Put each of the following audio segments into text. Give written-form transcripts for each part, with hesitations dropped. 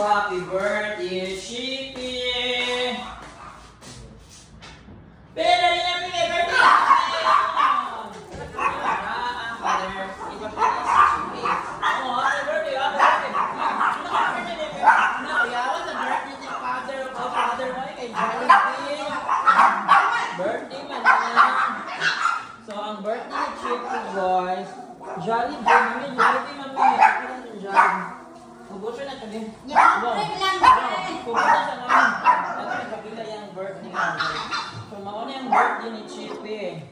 Happy birthday, Chippy! Pero rin namin kay birthday! Father, ipapagay si Chippy. Oh, happy birthday, happy birthday! Nakuyawan sa birthday ni Father. Oh, Father mo kay Jollibee. Birthday man yan. So, ang birthday ni Chippy, guys. Jollibee, mami. Jollibee, mami. Ako lang yung Jollibee. Pubuso na ito din. Pubuso sa namin. Ito yung pagkila yung birthday namin. So, mauna yung birthday ni Chippy.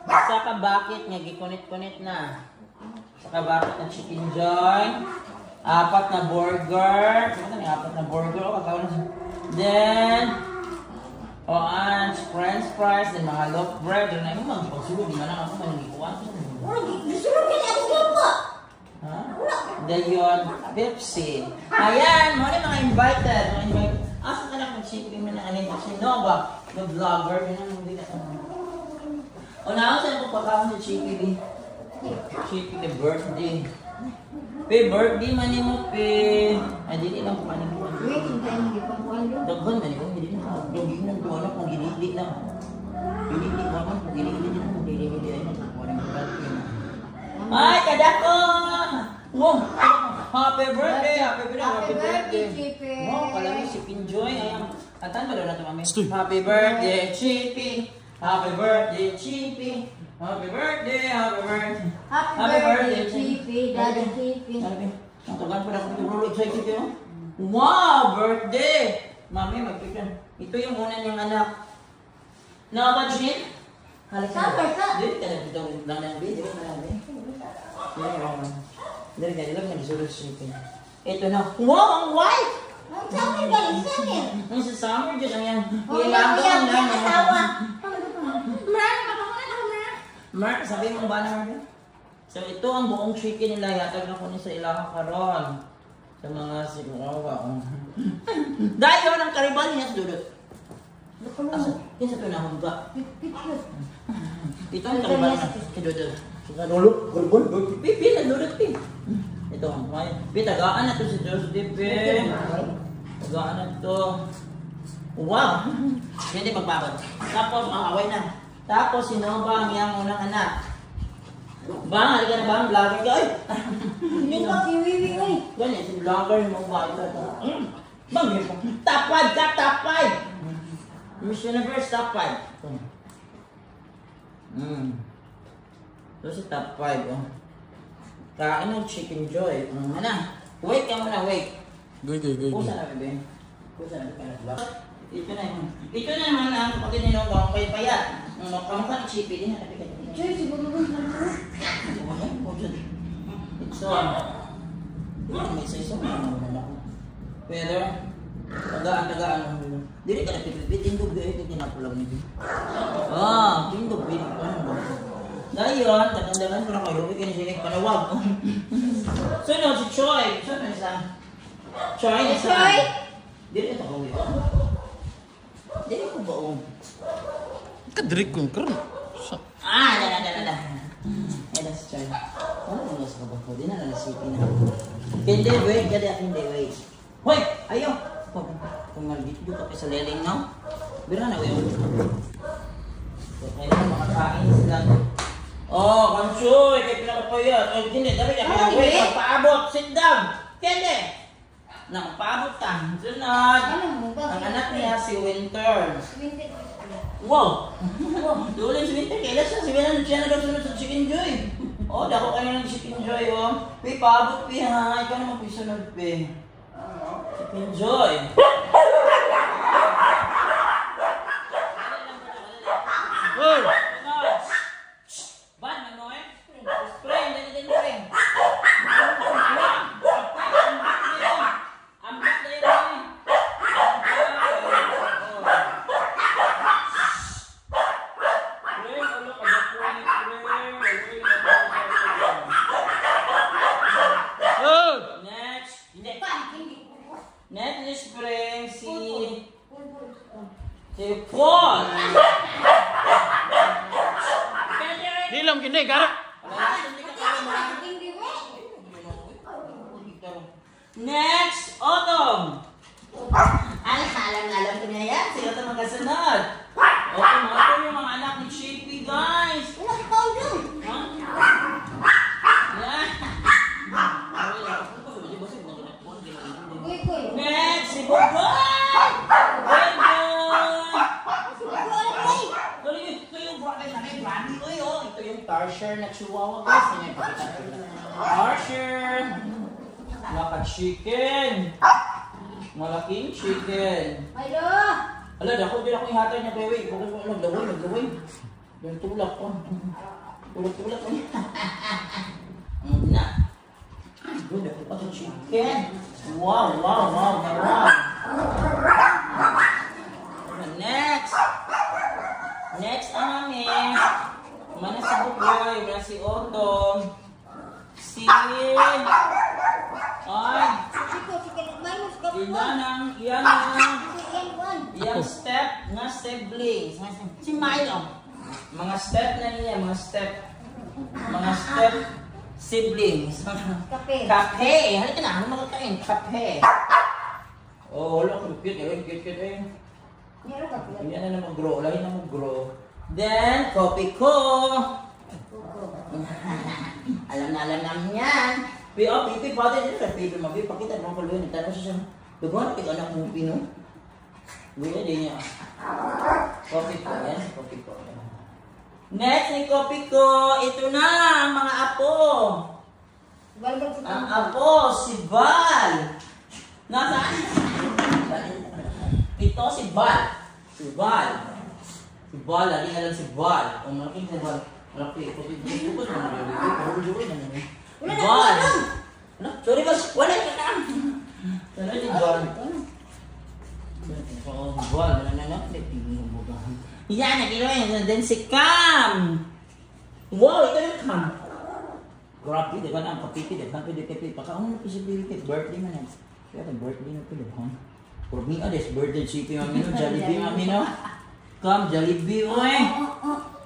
Saka bakit nga, gikunit-kunit na. Saka bakit na Chicken Joy. 4 na burger. Saka na 4 na burger. O, kakao na. Then, French fries. Then, mga loaf bread. Then, ay mo, magpagsulog. Di man lang ako manilikuan. Gusto mo kaya ako po? Then yun, Pepsi. Ayan, mga mga invited. Asa ka lang kung Chippy mo na alin si Nova, the vlogger. O na, saan ko pagkakon si Chippy? Chippy, the birthday. Birthday man mo, Ay, di lang pa niyo. Wait, hintayin mo, di pa po ano. Daghan man yun, hindi na. Hindi na ito, ano, kung gilili lang. Gilili mo naman, kung gilili din mo, gilili ay ay, kadako! Wow! Happy birthday! Happy birthday! Happy birthday! Chippy! Wow, kalami si Pinjoy. Ayan. Atan ba daw na ito, mami? Happy birthday, Chippy! Happy birthday, Chippy! Happy birthday! Happy birthday! Happy birthday, Chippy! Daddy Chippy! Ang tagal pa na kung ito. Excited kayo? Wow! Birthday! Mami, magpicture. Ito yung una niyang anak. Nova Jean? Summer ka! Dito ka na dito lang ng video. Dari ka, ilang nga disulat siya. Ito na. Wow, ang white! Ang summer ka, summer! Ang sa summer dyan, ang yan. Yung asawa. Mark, sabi mo ba na? So, ito ang buong chicken nila. Yatag na ko sa ilang karon. Sa mga sigurawa. Dahil yun, ang karibal niya sa dudot. Asa? Yan sa ito na hangga. Ito ang karibal na. Dudot. Nulog, gulgul, pipi, nalulot, pi. Ito, pi, tagaan na ito si Joseph, pi. Tagaan na ito. Wow! Hindi magbabad. Tapos, ang away na. Tapos, sino ba ang iyang unang anak? Bang, halika na bang, vlogger ka, ay! Yung pa, kiwiwi, ay! Ganyan, si vlogger yung mga ito. Bang, yun po. Top 5, top 5! Miss Universe, top 5. Ito si top 5, oh. Kain ng Chicken Joy. Ano? Wait ka muna, wait. Good. Pusa na, bebe. Pusa na, bebe. Ito na yun. Ito na naman ang kapatid ni Nova, ang payat. Kamukha ni Chippy din. Joy, siguro mo na ito. Ito. May isa-isa. Pero, tagaan. Dili ka na pipipit. Tindog ba ito? Tinapulang nito. Tindog. Ano ba? Dahil yun, tatandagan ko na kayo, ikinisigig panawag. Sunod si Choi. Saan na isa? Choi na isa. Choi? Dili ito kawin. Dili ko ba o? Kadrik ko, karon. Dala. Ito si Choi. Ano mo nasa kabak ko? Di na nalasipin na. Hindi, wait. Hindi, wait. Hoy! Ayaw! Kung malbityo ka sa leling, no? Bira na, wait. Kaya makakain sila. Oh, Kansoy, kaya pinakapayat. Oh, hindi, dali ka pinakawait. Paabot, sit down. Kende! Nang paabot ka. Sunod. Ang anak niya si Winter. Wow! Tulin si Winter, kailan siya na daw sunod sa Chicken Joy. Oh, dako kayo ng Chicken Joy, oh. Pi, paabot, pi, ha. Ikaw naman pi, sunod, pi. Chicken Joy. Hey! Next spring si Paul. Dilam gini, gara. Next, Bugay! Ito yung brand ko yun. Ito yung Tarsher na chihuahua guys. Tarsher! Naka-chicken! Malaking chicken! Milo! Ala, dako din ako ihatay niya kay Wei. Bakit mo nagdaway? Yung tulak ko. Tulak ko niya. Na. Good, ako pa sa chicken. Wow. Next ang amin. Mana si Bugoy, mana si Otong. Yang step nga siblings. Si Milo. Mga step na niya, mga step siblings. Kape. Halika na, ano makakain? Kape. Oh, wala ko cute eh. Meron ka pala. Yan na mag-grow, lahi na mag-grow. Then, kopi ko. Alam namin yan. Pipi, pati dito sa pipi. Pakita mo ko luhin. Tanong siya siya. Duguan, anak mo pino. Buya din niya. Kopi ko. Yan, kopi ko. Next ni kopi ko. Ito na ang mga apo. Ang apo, si Val. Nasaan? Ito si Val. Si Val, lagi na lang si Val. O malaking si Val. Malaki. Ito ko naman nalilito. Val. Sorry boss, wala ka na. Sana si Val. Val, yan, nakita yun. Then si Cam. Wow, ito yung Cam. Grabe, di ba na ang kapiti? Di ba? Pwede. Pakaunang na possibility. Birthday man yan. Kaya birthday na pwede. For me, this birthday chippy mami no. Jollibee mami no. Come, Jollibee, oy.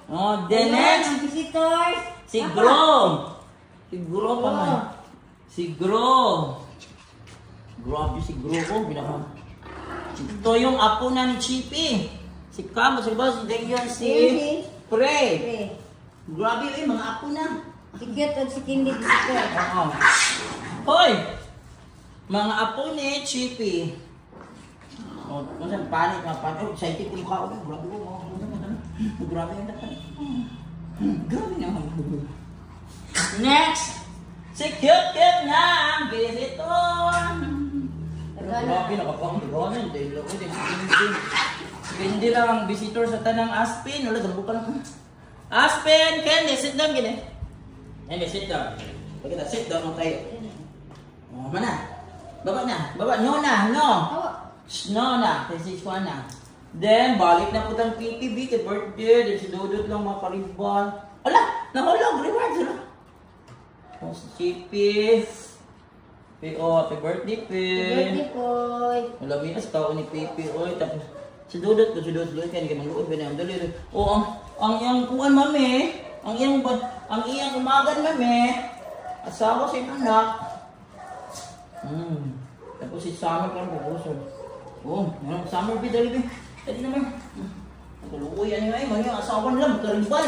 Oh, then next. Visitors. Si Gro. Pa man. Si Gro. Grabe si Gro ko. Ito yung apo na ni Chippy. Si Cam, si Boss, Dayon, si Pre. Grabe eh, mga apo na. Si Cute at si Kindy visitor. Oo. Hoy! Mga apo ni Chippy. Oh, saan panik na panik. Oh, excited ko mukha ko. Grabe ko. Grabe yung dapat. Grabe naman. Next! Si Cute na ang visitor. Grabe, nakapang bigonan. Dahil ako din. Hindi lang ang visitor sa tanang Aspen. Wala, gabo ka lang. Aspen! Candy, sit down gini. Candy, sit down. Pagkita, sit down ang tayo. Oh, mana? Baba na. No. No na. Kasi na. Then, balik na po tang PPB kay birthday. Then, si Dudut lang makaribal. Ala! Nahulog! Reward sila. Oh, si Chippy. Happy birthday, Pi. Birthday boy. Wala minas tao ni Pipi. Oy, tapos si Dudut kaya hindi ka maluod ba na ang dali. Oh, ang iyang kuan mami. Ang iyang umagan mami. Asawa si anak. Tapos si Summer parang bubusog. Oh, Summer dali. Dali naman. Tuluoy yan nga eh. Yung asawa nila magkaribal.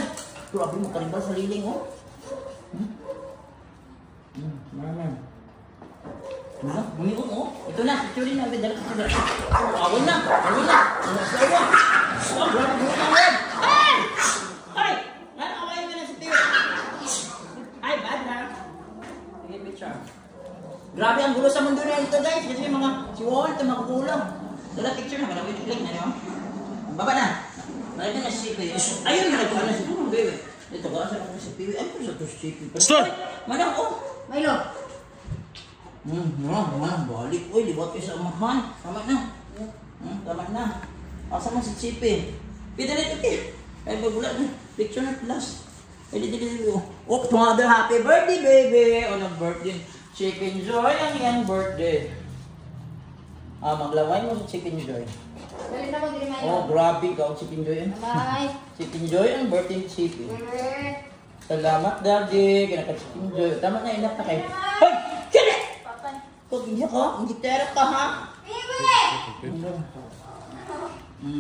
Grabe magkaribal sa liling oh. Naman. Bumiyon oh. Ito na, picture na. Awal na. Ang asawa. Oh, grabe mo na web. Hey! Awayin ka na si Tio. Ay, bad na. Sige, picture. Grabe ang gulo sa mundo na ito guys. Kasi mga chihuahua ito makukulang. Dala picture na. Malawin click na niyo. Baba na. Malawin na si Piwi. Ayun na nagkuhan na si Piwi. Ito ka, asa na si Piwi. Ay, pero sa to si Piwi. Stop! Manang oh. Milo. Balik. Uy, liwat kayo sa amahan. Tama na. Asa man si Chippy. Pidali ito ay bagula na. Picture na plus. Ay, di. Oh, tumada happy birthday, baby. O, nag-birthday. Chicken Joy ang iyang birthday. Maglaway mo sa Chicken Joy. Dali na mo, dili Milo. Oh, grabe ka. Chicken Joy yan. Bye. Chicken Joy ang birthday ni Chippy. Salamat, Daddy. Kinaka-Chicken Joy. Tama na, enough na kayo. Hoy! Kaya! Pag hindi ka, hindi terap ka ha? Piwi!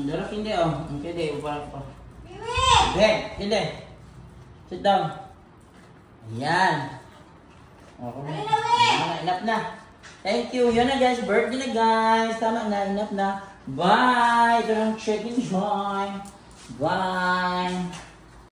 Darap hindi oh. Hindi, uparang pa. Piwi! Hindi. Sit down. Ayan. Okay. Enough na. Thank you. Yun na guys. Birthday na guys. Tama na. Enough na. Bye. Ito lang chicken joy. Bye.